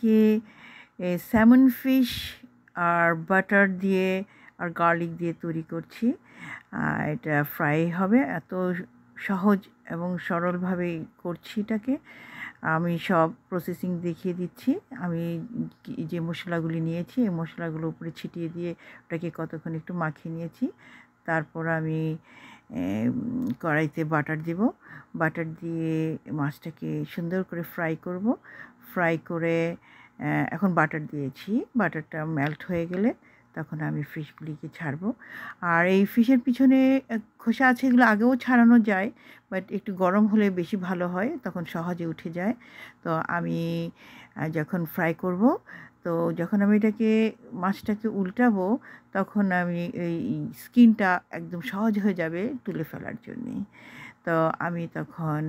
আজকে salmon fish আর butter দিয়ে আর garlic দিয়ে তৈরি করছি। এটা ফ্রাই হবে। এত সহজ এবং সরলভাবেই করছি এটাকে। আমি সব প্রসেসিং দেখিয়ে দিচ্ছি। আমি যে মশলাগুলি নিয়েছি এই মশলাগুলো উপরে ছিটিয়ে দিয়ে ওটাকে কতক্ষণ একটু মাখিয়ে নিয়েছি। তারপর আমি কড়াইতে বাটার দেব। বাটার দিয়ে মাছটাকে সুন্দর করে ফ্রাই করব। ফ্রাই করে এখন বাটার দিয়েছি। বাটারটা মেল্ট হয়ে গেলে তখন আমি ফিশগুলিকে ছাড়বো। আর এই ফিশের পিছনে খোসা আছে, এগুলো আগেও ছাড়ানো যায়, বাট একটু গরম হলে বেশি ভালো হয়, তখন সহজে উঠে যায়। তো আমি যখন ফ্রাই করব, তো যখন আমি এটাকে মাছটাকে উল্টাবো, তখন আমি এই স্কিনটা একদম সহজ হয়ে যাবে তুলে ফেলার জন্যে। তো আমি তখন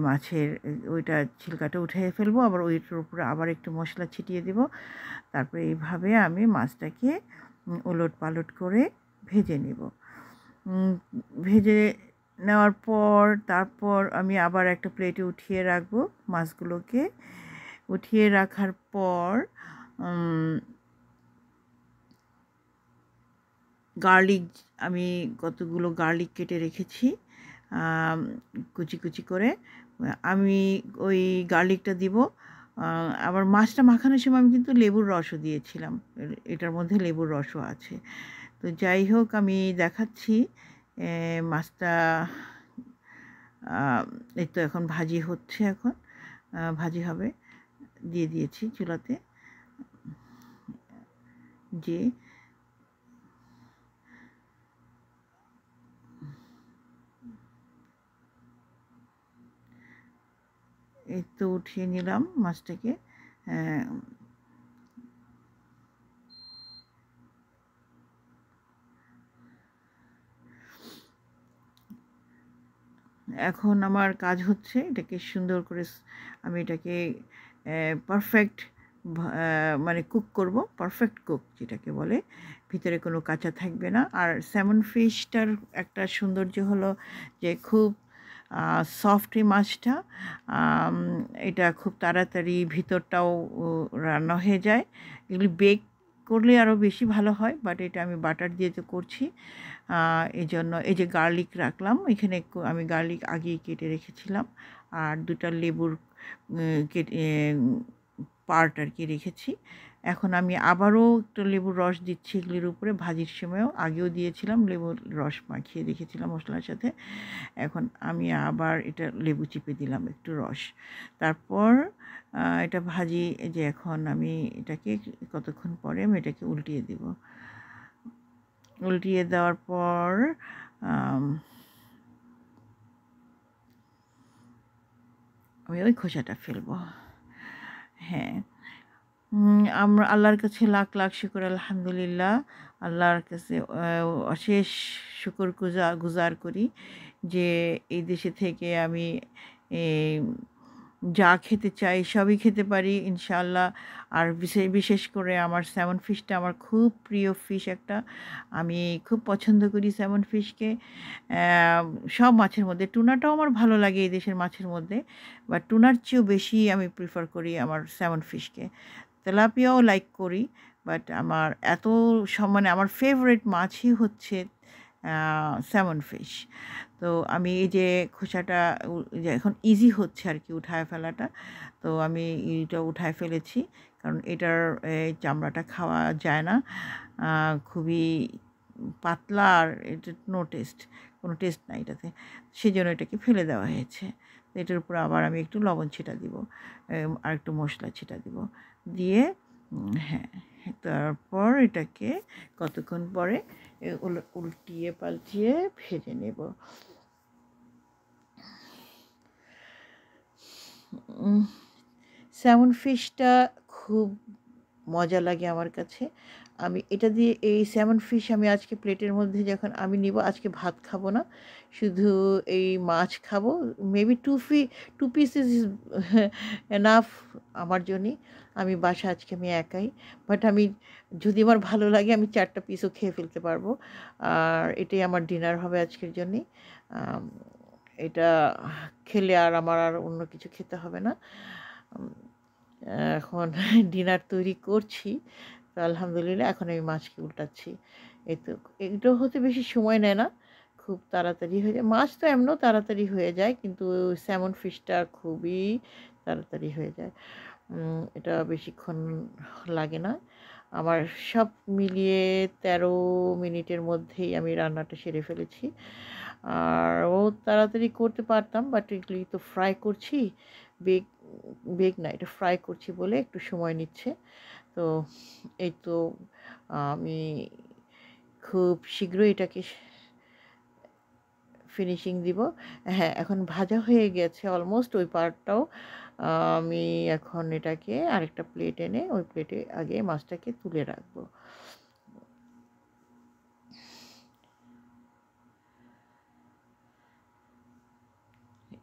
মাছের ওইটা ছিলকাটা উঠিয়ে ফেলবো, আবার ওইটার উপরে আবার একটু মশলা ছিটিয়ে দেব। তারপরে এইভাবে আমি মাছটাকে ওলট পালট করে ভেজে নেব। ভেজে নেওয়ার পর তারপর আমি আবার একটা প্লেটে উঠিয়ে রাখবো মাছগুলোকে। উঠিয়ে রাখার পর গার্লিক, আমি কতগুলো গার্লিক কেটে রেখেছি কুচি কুচি করে। আমি ওই গার্লিকটা দিব। আবার মাছটা মাখানোর সময় আমি কিন্তু লেবুর রসও দিয়েছিলাম। এটার মধ্যে লেবুর রসও আছে। তো যাই হোক, আমি দেখাচ্ছি মাছটা। এই তো এখন ভাজি হচ্ছে, এখন ভাজি হবে। দিয়ে দিয়েছি চুলাতে। যে এই তো উঠিয়ে নিলাম মাছটাকে। এখন আমার কাজ হচ্ছে এটাকে সুন্দর করে আমি এটাকে পারফেক্ট মানে কুক করব। পারফেক্ট কুক যেটাকে বলে, ভিতরে কোনো কাঁচা থাকবে না। আর স্যামন ফিশটার একটা সৌন্দর্য হলো যে খুব সফট এই মাছটা। এটা খুব তাড়াতাড়ি ভিতরটাও রান্না হয়ে যায়। এগুলি বেক করলে আরও বেশি ভালো হয়, বাট এটা আমি বাটার দিয়ে তো করছি। এই জন্য এই যে গার্লিক রাখলাম, এখানে আমি গার্লিক আগেই কেটে রেখেছিলাম। আর দুটা লেবুর কেটে পার্ট আর কি রেখেছি। এখন আমি আবারও একটু লেবুর রস দিচ্ছি এগুলির উপরে। ভাজির সময়ও আগেও দিয়েছিলাম, লেবুর রস মাখিয়ে রেখেছিলাম মশলার সাথে। এখন আমি আবার এটা লেবু চিপে দিলাম একটু রস। তারপর এটা ভাজি, যে এখন আমি এটাকে কতক্ষণ পরে আমি এটাকে উল্টিয়ে দেব। উল্টিয়ে দেওয়ার পর আমি ওই খোসাটা ফেলবো। হ্যাঁ, আমরা আল্লাহর কাছে লাখ লাখ শুকর, আলহামদুলিল্লাহ। আল্লাহর কাছে অশেষ শুকর গুজার করি যে এই দেশে থেকে আমি যা খেতে চাই সবই খেতে পারি ইনশাআল্লাহ। আর বিশেষ করে আমার স্যামন ফিশটা আমার খুব প্রিয় ফিশ একটা। আমি খুব পছন্দ করি স্যামন ফিশকে। সব মাছের মধ্যে টুনাটাও আমার ভালো লাগে এই দেশের মাছের মধ্যে, বাট টুনার চেয়েও বেশি আমি প্রিফার করি আমার স্যামন ফিশকে। তেলাপিয়াও লাইক করি, বাট আমার এত মানে আমার ফেভারিট মাছই হচ্ছে স্যামন ফিশ। তো আমি এই যে খোসাটা যে এখন ইজি হচ্ছে আর কি উঠায় ফেলাটা, তো আমি এটা উঠায় ফেলেছি। কারণ এটার চামড়াটা খাওয়া যায় না, খুবই পাতলা, আর এটা কোনো টেস্ট নাই এটাতে। সেই জন্য এটাকে ফেলে দেওয়া হয়েছে। এটার উপর আবার আমি একটু লবণ ছিটা দিব, আর একটু মশলা ছিটা দিব দিয়ে হ্যাঁ, তারপর এটাকে কতক্ষণ পরে উল্টিয়ে পাল্টিয়ে ভেজে নেব। স্যামন ফিশটা খুব মজা লাগে আমার কাছে। আমি এটা দিয়ে এই স্যামন ফিশ আমি আজকে প্লেটের মধ্যে যখন আমি নিব, আজকে ভাত খাবো না, শুধু এই মাছ খাবো। Maybe two pieces is enough আমার জন্যে। আমি বাসা আজকে আমি একাই, বাট আমি যদি আমার ভালো লাগে আমি 4টা পিসও খেয়ে ফেলতে পারবো। আর এটাই আমার ডিনার হবে আজকের জন্যে। এটা খেলে আর আমার আর অন্য কিছু খেতে হবে না। এখন ডিনার তৈরি করছি। তো আলহামদুলিল্লাহ এখন আমি মাছকে উল্টাচ্ছি। এই তো এটাও হতে বেশি সময় নেয় না। খুব তাড়াতাড়ি হয়ে যায়। মাছ তো এমনিও তাড়াতাড়ি হয়ে যায় কিন্তু স্যামন ফিশটা খুবই তাড়াতাড়ি হয়ে যায়। এটা বেশিক্ষণ লাগে না। আমার সব মিলিয়ে ১৩ মিনিটের মধ্যেই আমি রান্নাটা সেরে ফেলেছি। আর ও তাড়াতাড়ি করতে পারতাম বাট এগুলি তো ফ্রাই করছি। বেক বেক না, এটা ফ্রাই করছি বলে একটু সময় নিচ্ছে। তো এই তো আমি খুব শীঘ্রই এটাকে ফিনিশিং দিব। হ্যাঁ, এখন ভাজা হয়ে গেছে অলমোস্ট ওই পার্টটাও। আমি এখন এটাকে আরেকটা প্লেট এনে ওই প্লেটে আগে মাছটাকে তুলে রাখবো।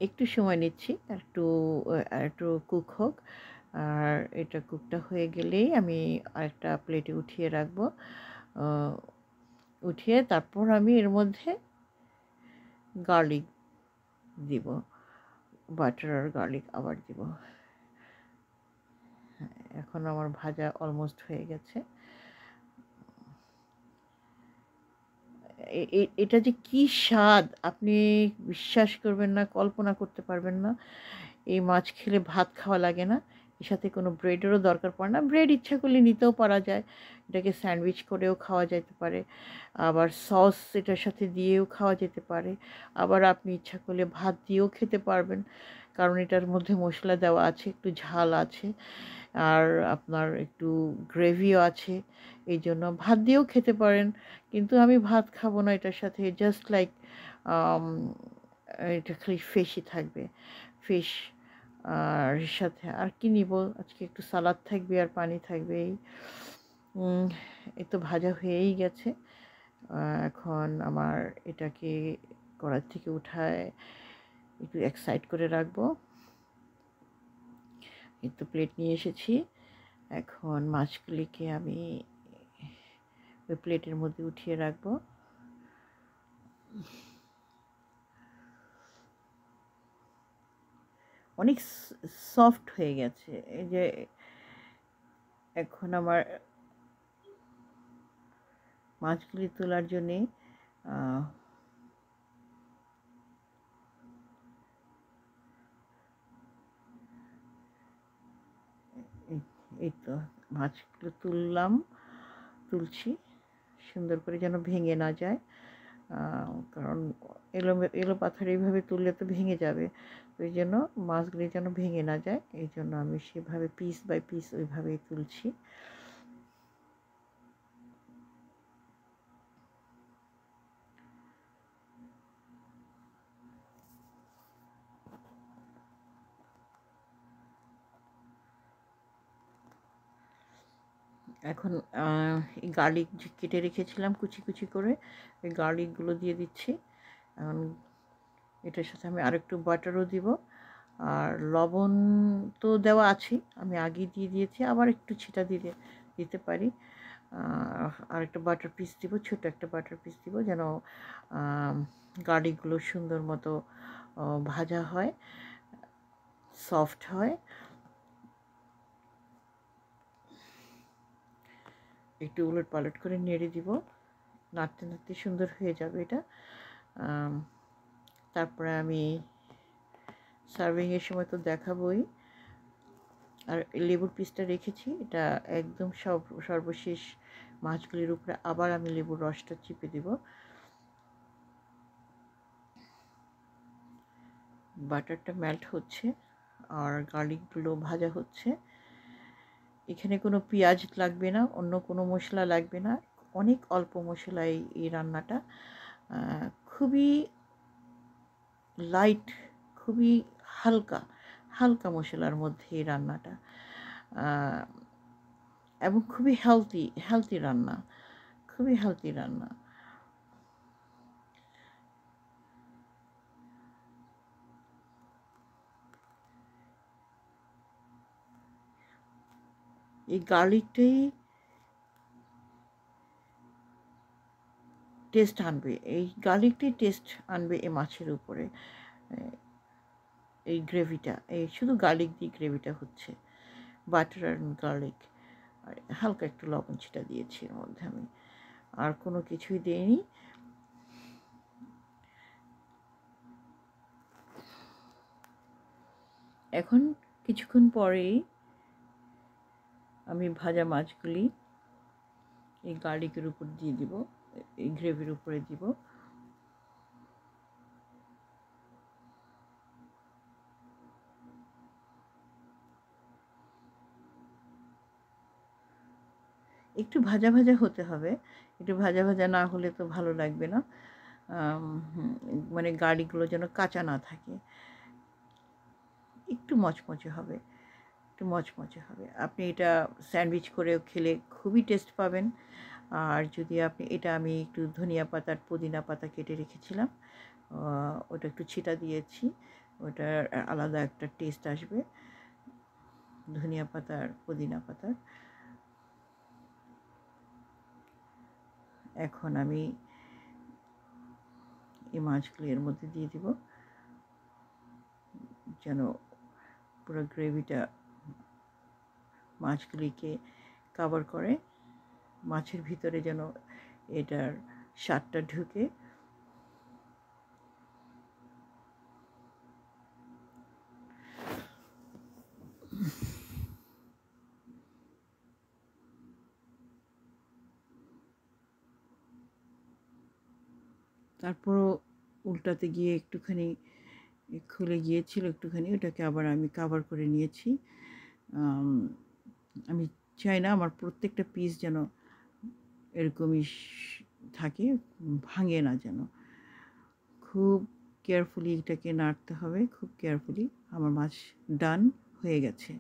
একটু সময় নিচ্ছি, একটু কুক হোক। আর এটা কুকটা হয়ে গেলেই আমি আরেকটা প্লেটে উঠিয়ে রাখবো। উঠিয়ে তারপর আমি এর মধ্যে গার্লিক দিব, বাটার আর গার্লিক আবার দিব। হ্যাঁ, এখন আমার ভাজা অলমোস্ট হয়ে গেছে। এটা যে কি স্বাদ আপনি বিশ্বাস করবেন না, কল্পনা করতে পারবেন না। এই মাছ খেলে ভাত খাওয়া লাগে না। এর সাথে কোনো ব্রেডেরও দরকার পড়ে না। ব্রেড ইচ্ছা করলে নিতেও পারা যায়। এটাকে স্যান্ডউইচ করেও খাওয়া যেতে পারে। আবার সস এটার সাথে দিয়েও খাওয়া যেতে পারে। আবার আপনি ইচ্ছা করলে ভাত দিয়েও খেতে পারবেন। কারণ এটার মধ্যে মশলা দেওয়া আছে, একটু ঝাল আছে। আর আপনার একটু গ্রেভিও আছে। এইজন্য ভাত দিয়েও খেতে পারেন। কিন্তু আমি ভাত খাবো না এটার সাথে। জাস্ট লাইক এটা খালি ফিশই থাকবে। ফিশ আর এর সাথে আর কি নিব? আজকে একটু সালাদ থাকবে আর পানি থাকবে এই। এই তো ভাজা হয়েই গেছে। এখন আমার এটাকে কড়াই থেকে উঠায় একটু এক সাইড করে রাখবো। এই তো প্লেট নিয়ে এসেছি। এখন মাছগুলিকে আমি ওই প্লেটের মধ্যে উঠিয়ে রাখবো। অনেক সফট হয়ে গেছে। এই যে এখন আমার মাছগুলি তোলার জন্যে এই তো মাছগুলো তুলছি সুন্দর করে যেন ভেঙে না যায়। কারণ এলো পাথর এইভাবে তুললে তো ভেঙে যাবে। তো এই জন্য মাছগুলি যেন ভেঙে না যায়, এই জন্য আমি সেভাবে পিস বাই পিস ওইভাবেই তুলছি। এখন এই গার্লিক যে কেটে রেখেছিলাম কুচি কুচি করে, ওই গার্লিকগুলো দিয়ে দিচ্ছি। এখন এটার সাথে আমি আরেকটু বাটারও দিব। আর লবণ তো দেওয়া আছেই, আমি আগেই দিয়ে দিয়েছি, আবার একটু ছিটা দিতে পারি। আর একটা বাটার পিস দিব, ছোটো একটা বাটার পিস দিব যেন গার্লিকগুলো সুন্দর মতো ভাজা হয়, সফট হয়। একটু উলট পালট করে নেড়ে দিব, নাড়তে নাড়তে সুন্দর হয়ে যাবে এটা। তারপরে আমি সার্ভিংয়ের সময় তো দেখাবই। আর লেবুর পিসটা রেখেছি, এটা একদম সর্বশেষ মাছগুলির উপরে আবার আমি লেবুর রসটা চিপে দিব। বাটারটা মেল্ট হচ্ছে আর গার্লিকগুলো ভাজা হচ্ছে। এখানে কোনো পেঁয়াজ লাগবে না, অন্য কোনো মশলা লাগবে না। অনেক অল্প মশলায় এই রান্নাটা, খুবই লাইট, খুবই হালকা হালকা মশলার মধ্যে এই রান্নাটা, এবং খুবই হেলদি রান্না, খুবই হেলদি রান্না। এই গার্লিকটাই টেস্ট আনবে, এই গার্লিকটাই টেস্ট আনবে এই মাছের উপরে। এই গ্রেভিটা, এই শুধু গার্লিক দিয়ে গ্রেভিটা হচ্ছে। বাটার অ্যান্ড গার্লিক, আর হালকা একটু লবণ ছিটা দিয়েছি এর মধ্যে আমি, আর কোনো কিছুই দিইনি। এখন কিছুক্ষণ পরেই আমি ভাজা মাছগুলি এই গার্লিকের উপর দিয়ে দিব, এই গ্রেভির উপরে দিব। একটু ভাজা ভাজা হতে হবে, একটু ভাজা ভাজা না হলে তো ভালো লাগবে না। মানে গার্লিকগুলো যেন কাঁচা না থাকে, একটু মচমচে হবে, একটু মচমচে হবে। আপনি এটা স্যান্ডউইচ করেও খেলে খুবই টেস্ট পাবেন। আর যদি আপনি এটা, আমি একটু ধনিয়া পাতার পুদিনা পাতা কেটে রেখেছিলাম, ওটা একটু ছিটা দিয়েছি, ওটার আলাদা একটা টেস্ট আসবে ধনিয়া পাতার পুদিনা পাতার। এখন আমি এই মাছগুলি এর মধ্যে দিয়ে দিব, যেন পুরো গ্রেভিটা মাছগুলিকে কভার করে, মাছের ভিতরে যেন এটার স্বাদটা ঢুকে। তারপরও উল্টাতে গিয়ে একটুখানি খুলে গিয়েছিল একটুখানি, ওটাকে আবার আমি কভার করে নিয়েছি। আমি চাই না আমার প্রত্যেকটা পিস যেন এরকমই থাকে, ভাঙে না যেন। খুব কেয়ারফুলি এটাকে নাড়তে হবে, খুব কেয়ারফুলি। আমার মাছ ডান হয়ে গেছে,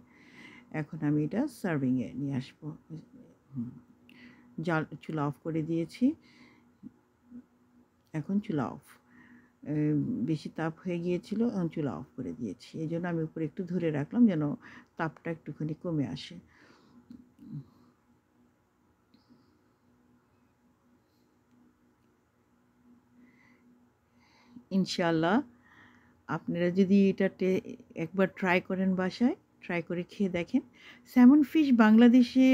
এখন আমি এটা সার্ভিংয়ে নিয়ে আসবো। চুলা অফ করে দিয়েছি, এখন চুলা অফ। বেশি তাপ হয়ে গিয়েছিল, এখন চুলা অফ করে দিয়েছি। এই জন্য আমি উপরে একটু ধরে রাখলাম যেন তাপটা একটুখানি কমে আসে। ইনশাআল্লাহ আপনারা যদি এটা একবার ট্রাই করেন, বাসায় ট্রাই করে খেয়ে দেখেন। স্যামন ফিশ বাংলাদেশে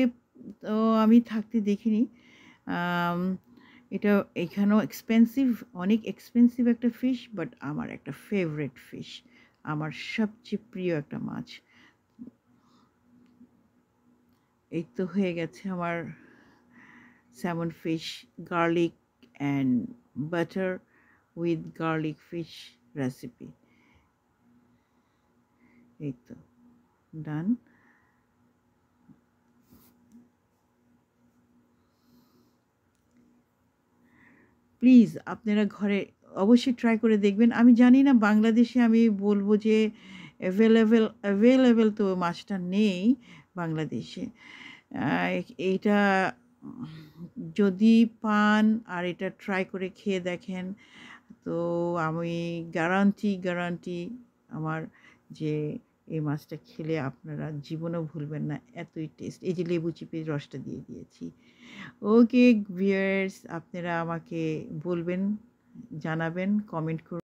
তো আমি থাকতে দেখিনি। এটা এখানেও এক্সপেন্সিভ, অনেক এক্সপেন্সিভ একটা ফিশ, বাট আমার একটা ফেভারিট ফিশ, আমার সবচেয়ে প্রিয় একটা মাছ। এই তো হয়ে গেছে আমার salmon fish garlic and butter with garlic fish recipe. এই তো ডান। প্লিজ আপনারা ঘরে অবশ্যই ট্রাই করে দেখবেন। আমি জানি না বাংলাদেশে, আমি বলবো যে অ্যাভেলেবেল তো মাছটা নেই বাংলাদেশে। এইটা যদি পান আর এটা ট্রাই করে খেয়ে দেখেন, তো আমি গ্যারান্টি আমার যে এই মাছটা খেলে আপনারা জীবনেও ভুলবেন না, এতই টেস্ট। এই যে লেবু চিপে রসটা দিয়ে দিয়েছি। ওকে ভিউয়ার্স, আপনারা আমাকে বলবেন, জানাবেন, কমেন্ট করুন।